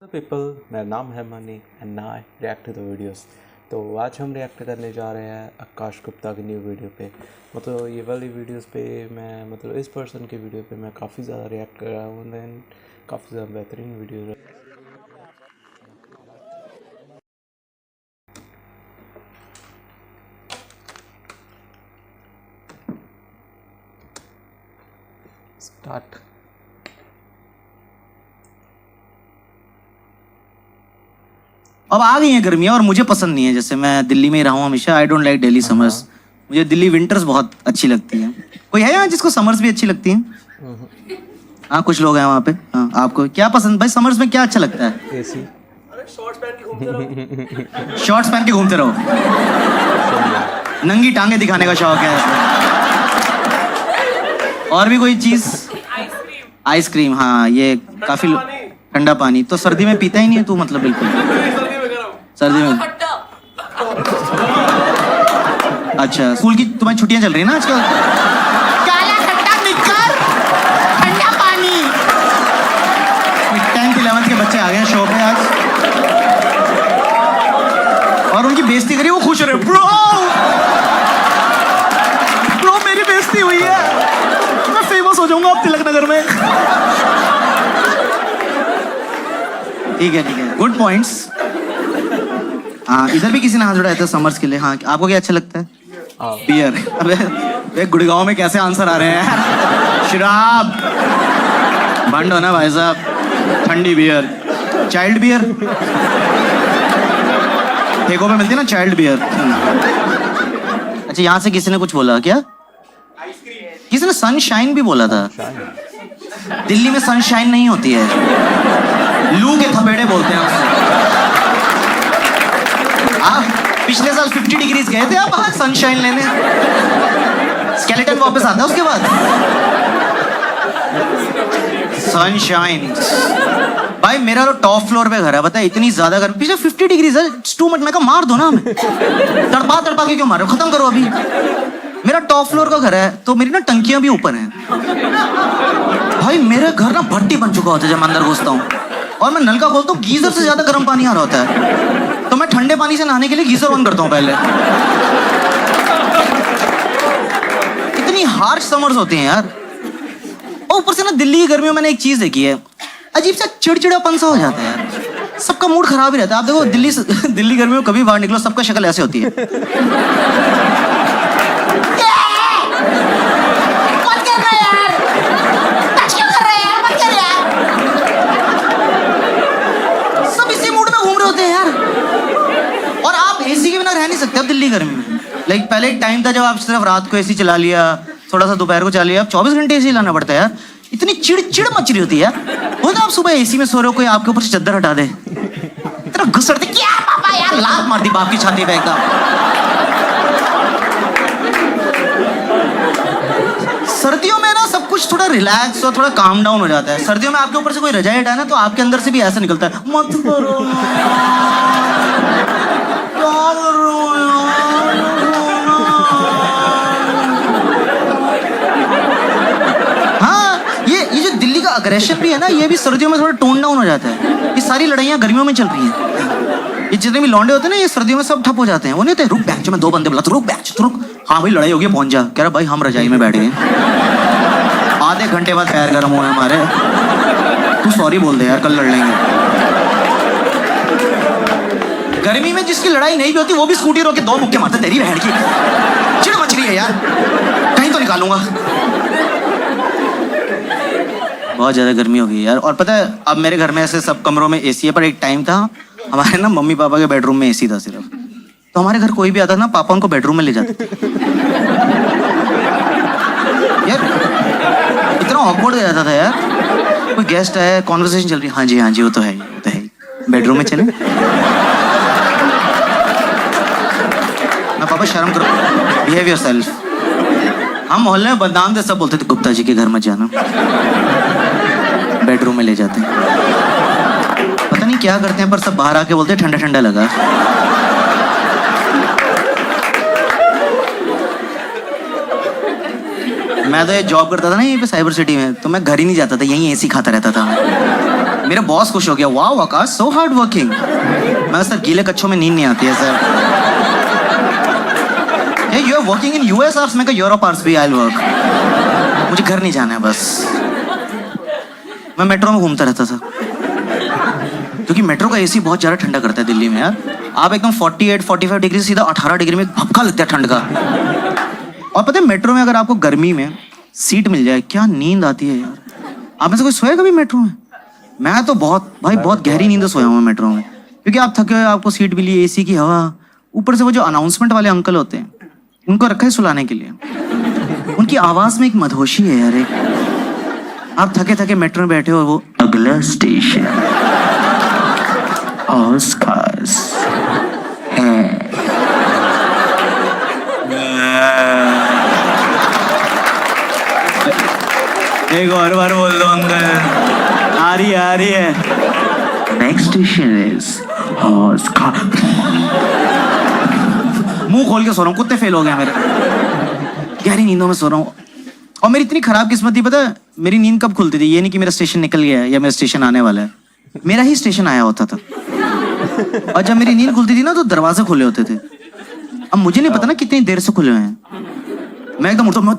Hello people, मेरा नाम है Mani and I react to the videos. तो आज हम रिएक्ट करने जा रहे हैं आकाश गुप्ता की न्यू वीडियो पे। मतलब ये वाली वीडियोस पे मैं इस पर्सन की वीडियो पे मैं काफ़ी ज़्यादा रिएक्ट कर रहा हूँ। दैन काफ़ी ज़्यादा बेहतरीन वीडियो स्टार्ट। अब आ गई हैं गर्मियाँ और मुझे पसंद नहीं है। जैसे मैं दिल्ली में ही रहा हूँ हमेशा। I don't like Delhi summers. मुझे दिल्ली विंटर्स बहुत अच्छी लगती है। कोई है यहाँ जिसको समर्स भी अच्छी लगती हैं? हाँ, कुछ लोग हैं वहाँ पे। हाँ, आपको क्या पसंद भाई? समर्स में क्या अच्छा लगता है? एसी। शॉर्ट्स पहन के घूमते रहो। नंगी टांगे दिखाने का शौक है। और भी कोई चीज? आइसक्रीम। हाँ, ये काफी ठंडा पानी तो सर्दी में पीता ही नहीं है तू, मतलब बिल्कुल। सर्दी में अच्छा, स्कूल की तुम्हारी छुट्टियां चल रही है ना आजकल? काला खट्टा मिक्सर, ठंडा पानी। 10th 11th के बच्चे आ गए शो पे आज और उनकी बेइज्जती करी, वो खुश हो रहे। ब्रो मेरी बेइज्जती हुई है, मैं फेमस हो जाऊंगा अब तिलक नगर में। ठीक है, गुड पॉइंट्स। हाँ, इधर भी किसी ने हाथ उठाया था समर्स के लिए। हाँ, आपको क्या अच्छा लगता है? बियर। अबे गुड़गांव में कैसे आंसर आ रहे हैं? शराब। बंद हो ना भाई साहब। ठंडी बियर, चाइल्ड बियर। ठेकों पे मिलती है ना चाइल्ड बियर। अच्छा, यहाँ से किसी ने कुछ बोला क्या? किसी ने सनशाइन भी बोला था। दिल्ली में सनशाइन नहीं होती है, लू के थपेड़े बोलते हैं उससे। आप पिछले साल 50 डिग्रीज गए थे आप आज सनशाइन लेने? स्केलेटन वापस आता है उसके बाद। सनशाइन भाई, मेरा तो टॉप फ्लोर पे घर है, पता है? इतनी ज्यादा गर्मी, पिछले 50 डिग्रीज है। Too much. मैं कहा मार दो ना हमें। तड़पा के क्यों मार रहे हो? खत्म करो अभी। मेरा टॉप फ्लोर का घर है तो मेरी ना टंकियां भी ऊपर हैं। भाई मेरा घर ना भट्टी बन चुका होता है जब मैं अंदर घुसता हूँ, और मैं नलका खोलता हूँ, गीजर से ज्यादा गर्म पानी आ रहा होता है। तो मैं ठंडे पानी से नहाने के लिए गीजर ऑन करता हूँ पहले। इतनी हार्श समर्स होती हैं यार। और ऊपर से ना दिल्ली की गर्मियों में मैंने एक चीज देखी है, अजीब सा चिड़चिड़ापन सा हो जाता है यार। सबका मूड खराब ही रहता है। आप देखो दिल्ली गर्मियों में कभी बाहर निकलो, सबका शक्ल ऐसे होती है। रह नहीं सकते अब दिल्ली गर्मी में। लाइक पहले एक टाइम था जब आप सिर्फ रात को एसी चला लिया, थोड़ा सा दोपहर को चला लिया। अब 24 घंटे एसी लाना पड़ता है यार। इतनी चिड़चिड़ मच रही होती है यार। वो तो आप सुबह एसी में सो रहे हो, कोई आपके ऊपर से चद्दर हटा दे, इतना घुसड़ते क्या पापा यार, लात मार दी बाप की छाती पे एकदम। सर्दियों में ना सब कुछ थोड़ा रिलैक्स और थोड़ा काम डाउन हो जाता है। सर्दियों में आपके ऊपर से कोई रजाई हटाए ना तो आपके अंदर से भी ऐसा निकलता है, मत करो अग्रेशन भी है ना, ये भी सर्दियों में थोड़ा टोन डाउन हो जाता है। ये सारी लड़ाइयाँ गर्मियों में चल रही हैं। ये जितने भी लौंडे होते हैं ना, ये सर्दियों में सब ठप हो जाते हैं। वो नहीं होते, रुक बैच में 2 बंदे बुला, तो रुक बैच, तो रुक। हाँ भाई लड़ाई हो गई, पहुंच जा। कह रहा भाई हम रजाई में बैठ गए, आधे घंटे बाद पैर गर्म हुए हमारे। तू सॉरी बोल दे यार, कल लड़ लेंगे। गर्मी में जिसकी लड़ाई नहीं भी होती वो भी स्कूटी रोक के 2 मुक्के मारते। तेरी बहन की चिड़ मच रही है यार, कहीं तो निकालूंगा। बहुत ज़्यादा गर्मी हो गई यार। और पता है अब मेरे घर में ऐसे सब कमरों में एसी है, पर एक टाइम था हमारे ना मम्मी पापा के बेडरूम में एसी था सिर्फ। तो हमारे घर कोई भी आता ना, पापा उनको बेडरूम में ले जाते थे यार। इतना ऑकवर्ड हो जाता था यार। कोई गेस्ट आया, कॉन्वर्सेशन चल रही है, हाँ जी वो तो है, बेडरूम में चले ना। पापा शर्म करो, बिहेव योरसेल्फ। हम मोहल्ले में बदनाम थे, सब बोलते थे गुप्ता जी के घर मत जाना, बेडरूम में ले जाते हैं। पता नहीं क्या करते हैं, पर सब बाहर आके बोलते हैं ठंडा ठंडा लगा। मैं तो ये जॉब करता था ना यहीं पे साइबर सिटी में, तो मैं घर ही नहीं जाता था, यहीं एसी खाता रहता था। मेरा बॉस खुश हो गया, वाह आकाश सो हार्ड वर्किंग। मैं सर गीले कच्छों में नींद नहीं आती है sir. You are working in US hours, मैं कहा यूरोप आवर्स भी आई वर्क, मुझे घर नहीं जाना है बस। मैं मेट्रो में घूमता रहता था क्योंकि मेट्रो का एसी बहुत ज़्यादा ठंडा करता है दिल्ली में यार। आप एकदम 48-45 डिग्री सीधा 18 डिग्री में भपका लगता है ठंड का। और पता है मेट्रो में अगर आपको गर्मी में सीट मिल जाए क्या नींद आती है यार। आप में से कोई सोया कभी मेट्रो में? मैं तो बहुत गहरी नींद सोया हूँ मेट्रो में, क्योंकि आप थके हुए, आपको सीट मिली, एसी की हवा, ऊपर से वो जो अनाउंसमेंट वाले अंकल होते हैं उनको रखा है सुलाने के लिए। उनकी आवाज में एक मधोशी है यार। आप थके थके मेट्रो में बैठे हो, वो अगला स्टेशन आसपास है। एक और बार बोल दो अंकल। आ रही है। नेक्स्ट स्टेशन इज मुंह खोल के सो रहा हूँ, कुत्ते फेल हो गए मेरे। गहरी नींदों में सो रहा हूँ। और मेरी इतनी खराब किस्मत थी, पता है मेरी नींद कब खुलती थी? ये नहीं कि मेरा स्टेशन निकल गया है या मेरा स्टेशन आने वाला है, मेरा ही स्टेशन आया होता था। और जब मेरी नींद खुलती थी ना तो दरवाजे खुले होते थे। अब मुझे नहीं पता ना कितनी देर से खुले हुए हैं। मैं एकदम उठा, मैं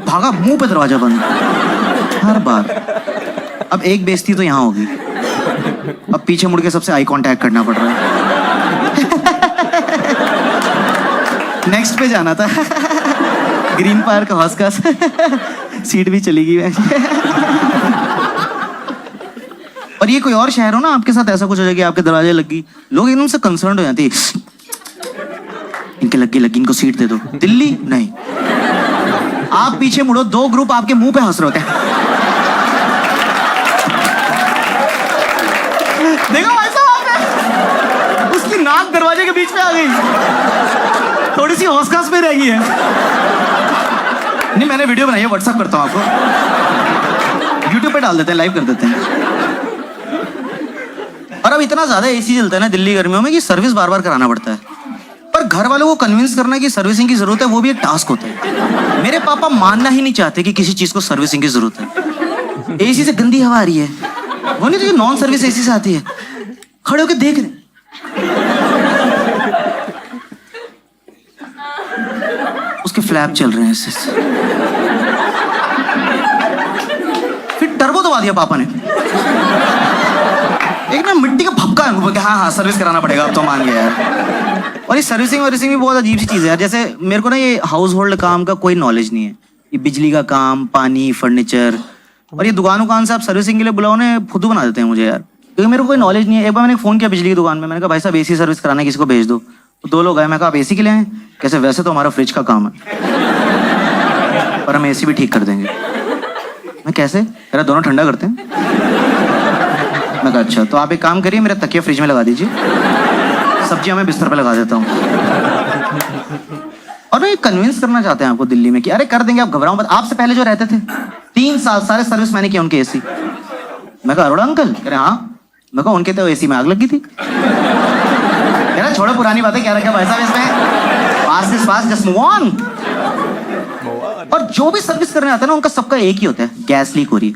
भागा, मुंह पे दरवाजा बंद हर बार। अब एक बेइज्जती तो यहाँ होगी, अब पीछे मुड़ के सबसे आई कांटेक्ट करना पड़ रहा है। नेक्स्ट पे जाना था ग्रीन पार्क हॉस का सीट भी चली गई। और ये कोई और शहर हो ना, आपके साथ ऐसा कुछ हो जाए कि आपके दरवाजे लगी, लोग एकदम से कंसर्न हो जाते हैं, इनके लगी इनको सीट दे दो। दिल्ली नहीं, आप पीछे मुड़ो, 2 ग्रुप आपके मुंह पे हंस रहे होते हैं। देखो भाई साहब, उसकी नाक दरवाजे के बीच में आ गई, थोड़ी सी हौसखास में रह गई है। नहीं मैंने वीडियो बनाई है, व्हाट्सएप करता हूँ आपको, यूट्यूब पे डाल देते हैं, लाइव कर देते हैं। और अब इतना ज्यादा एसी चलता है ना दिल्ली गर्मियों में कि सर्विस बार बार कराना पड़ता है। पर घर वालों को कन्विंस करना कि सर्विसिंग की जरूरत है, वो भी एक टास्क होता है। मेरे पापा मानना ही नहीं चाहते कि किसी चीज को सर्विसिंग की जरूरत है। एसी से गंदी हवा आ रही है, वो नहीं तो नॉन सर्विस एसी से आती है, खड़े होकर देख रहे, उसके फ्लैप चल रहे हैं ऐसे। फिर टर्बो दबा दिया पापा ने, एक ना मिट्टी का भपका है, हाँ सर्विस कराना पड़ेगा, अब तो मान गया यार। और ये सर्विसिंग भी बहुत अजीब सी चीज़ है यार। जैसे मेरे को ना ये हाउस होल्ड काम का कोई नॉलेज नहीं है, ये बिजली का काम, पानी, फर्नीचर, और ये दुकान से आप सर्विसिंग के लिए बुलाओ ना, फुद्दू बना देते हैं मुझे यार, क्योंकि मेरे को कोई नॉलेज नहीं है। एक बार मैंने फ़ोन किया बिजली की दुकान में, मैंने कहा भाई साहब एसी सर्विस कराना है, किसी को भेज दो। तो 2 लोग आए, मैं कहा आप एसी के लिए आए? कैसे? वैसे तो हमारा फ्रिज का काम है, पर हम एसी भी ठीक कर देंगे। मैं कैसे? मेरा दोनों ठंडा करते हैं। मैं कहा अच्छा, तो आप एक काम करिए, मेरा तकिया फ्रिज में लगा दीजिए, सब्जियां मैं बिस्तर पे लगा देता हूँ। और ये कन्विंस करना चाहते हैं आपको दिल्ली में कि अरे कर देंगे, आप घबराओ मत। आपसे पहले जो रहते थे 3 साल सारे सर्विस मैंने किया उनके एसी। मैं कहा अरोड़ा अंकल? कह रहे हाँ। मैं कहा उनके तो एसी में आग लगी थी। कह रहा छोड़ो पुरानी बातें, क्या रखा भाई साहब इसमें, pass is pass, just move on. और जो भी सर्विस करने आता है ना, उनका सबका एक ही होता है, गैस लीक हो रही है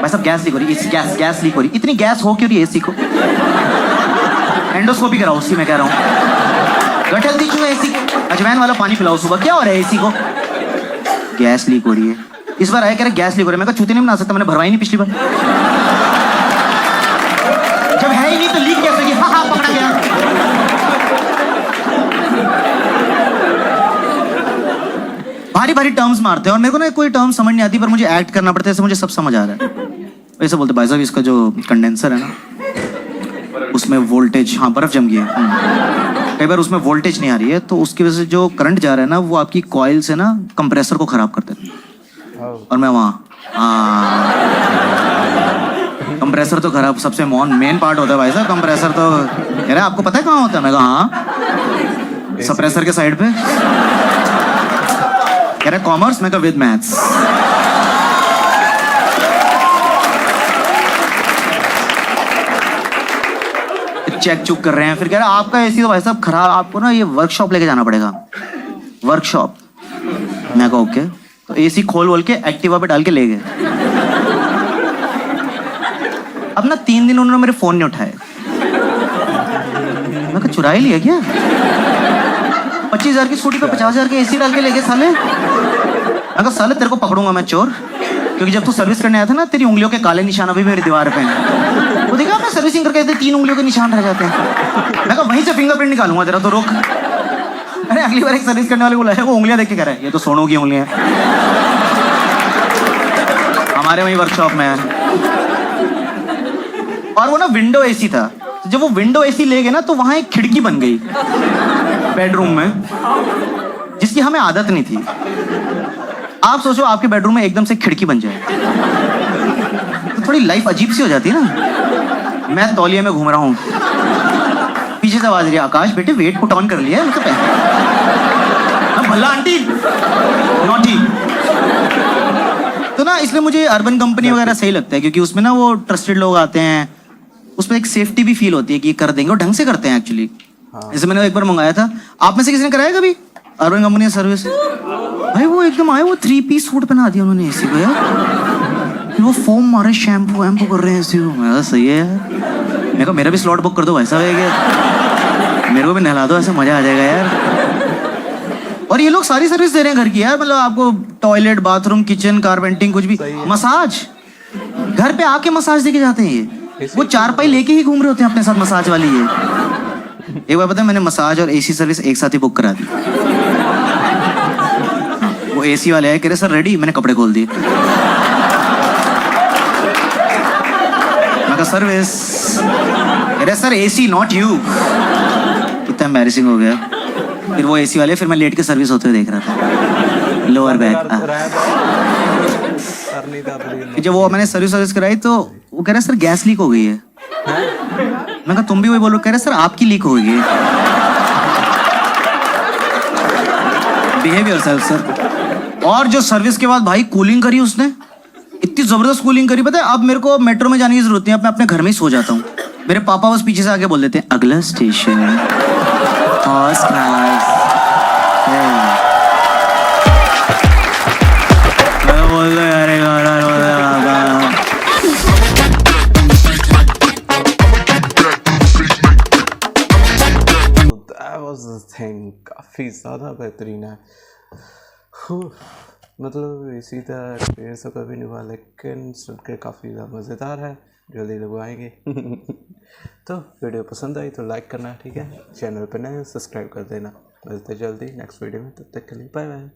भाई साहब, गैस लीक हो रही है, गैस लीक हो रही है। इतनी गैस हो क्यों रही है एसी को? एंडोस्कोपी कराओ उसकी, मैं कह रहा हूँ। गठल दी क्यों एसी को? अजवाइन वाला पानी पिलाओ सुबह, क्या हो रहा है एसी को? गैस लीक हो रही है। इस बार आया कह रहे गैस लीक हो रही है। मैं कहा चूती नहीं बना सकता, मैंने भरवाई नहीं पिछली बार। जब है ही नहीं तो लीक कैसे की? हाँ पकड़ा गया। भारी टर्म्स मारते हैं और मेरे को ना कोई टर्म समझ नहीं आती, पर मुझे एक्ट करना पड़ता है, ऐसे मुझे सब समझ आ रहा है। ऐसे बोलते भाई साहब इसका जो कंडेंसर है ना, उसमें वोल्टेज, हाँ बर्फ जम गई है, कई बार उसमें वोल्टेज नहीं आ रही है, तो उसकी वजह से जो करंट जा रहा है ना, वो आपकी कॉइल से ना कंप्रेसर को खराब कर देता है। और मैं वहाँ कंप्रेसर तो खराब, सबसे मेन पार्ट होता है भाई साहब कंप्रेसर। तो कह रहे आपको पता है कहाँ होता है? मैं कहा हाँ, सप्रेसर के साइड पे। कह रहे कॉमर्स? मैं कहा विद मैथ्स। चेक चुक कर रहे हैं, फिर कह रहे आपका एसी तो भाई साहब खराब, आपको ना ये वर्कशॉप लेके जाना पड़ेगा, वर्कशॉप। मैं कहा ओके। तो एसी खोल के एक्टिवा पे डाल के ले गए। अब ना 3 दिन उन्होंने मेरे फोन नहीं उठाए। मैं कहा चुरा ही लिया क्या? 25,000 की स्कूटी पे 50,000 के एसी डाल के ले गए साले। मैं कहा साले तेरे को पकड़ूंगा मैं चोर, क्योंकि जब तू सर्विस करने आया था ना तेरी उंगलियों के काले निशान अभी मेरी दीवार पे हैं। वो देखा मैं सर्विसिंग करके 3 उंगलियों के निशान रह जाते हैं। मैं कहा वहीं से फिंगरप्रिंट निकालूंगा तेरा, तो रुक। अरे अगली बार एक सर्विस करने वाले को बुलाया, वो उंगलियां देख के कह रहा है ये तो सोनू की उंगलियां हैं। हमारे वहीं वर्कशॉप में है। और वो ना विंडो एसी था, तो जब वो विंडो एसी ले गए ना तो वहां एक खिड़की बन गई बेडरूम में, जिसकी हमें आदत नहीं थी। आप सोचो आपके बेडरूम में एकदम से खिड़की बन जाए तो थोड़ी लाइफ अजीब सी हो जाती है ना। मैं तौलिए में घूम रहा हूँ, पीछे से आवाज रही है आकाश बेटे वेट पुट ऑन कर लिया है? मतलब भला आंटी नॉटी। तो ना इसलिए मुझे अर्बन कंपनी वगैरह सही लगता है, क्योंकि उसमें ना वो ट्रस्टेड लोग आते हैं, उसमें एक सेफ्टी भी फील होती है कि कर देंगे और ढंग से करते हैं एक्चुअली। जैसे मैंने एक बार मंगाया था, आप में से किसी ने कराया कभी अर्बन कंपनी का सर्विस? भाई वो एकदम आए, वो 3 पीस सूट पहना दिया उन्होंने एसी को यार। वो फोम मारे, शैम्पू वैम्पू कर रहे हैं एसी को। मैं सही है यार। मेरे को मेरा भी स्लॉट बुक कर दो, वैसा है क्या? मेरे को भी नहला दो, ऐसे मजा आ जाएगा यार। और ये लोग सारी सर्विस दे रहे हैं घर की यार, मतलब आपको टॉयलेट, बाथरूम, किचन, कारपेंटिंग, कुछ भी। मसाज घर पे आके मसाज देके जाते हैं ये। वो 4 पाई लेके ही घूम रहे होते हैं अपने साथ मसाज वाली ये। एक बार पता है मैंने मसाज और एसी सर्विस एक साथ ही बुक करा दी। वो एसी वाले आए, कह रहे सर रेडी, मैंने कपड़े खोल दिए। मैं कहा सर्विस, कह रहे सर एसी नॉट यू। कितना एम्बैरेसिंग हो गया। फिर वो एसी वाले, फिर मैं लेट के सर्विस होते हुए देख रहा था लोअर बैक। जब वो मैंने सर्विस कराई तो वो कह रहे सर गैस लीक हो गई है। मैं कहा तुम भी वही बोलो? कह रहे सर आपकी लीक हो गई है। Behave yourself sir. और जो सर्विस के बाद भाई कूलिंग करी उसने, इतनी जबरदस्त कूलिंग करी, पता है अब मेरे को मेट्रो में जाने की जरूरत नहीं है, मैं अपने घर में ही सो जाता हूँ। मेरे पापा बस पीछे से आके बोल देते हैं अगला स्टेशन फर्स्ट क्लास। थिंग काफ़ी ज़्यादा बेहतरीन है। मतलब इसी तरह एक्सपीरियंस तो कभी नहीं हुआ, लेकिन सुनकर काफ़ी ज़्यादा मज़ेदार है। जल्दी लगवाएंगे। तो वीडियो पसंद आई तो लाइक करना, ठीक है? चैनल पर नए सब्सक्राइब कर देना। मिलते जल्दी नेक्स्ट वीडियो में, तब तक के लिए बाय बाय।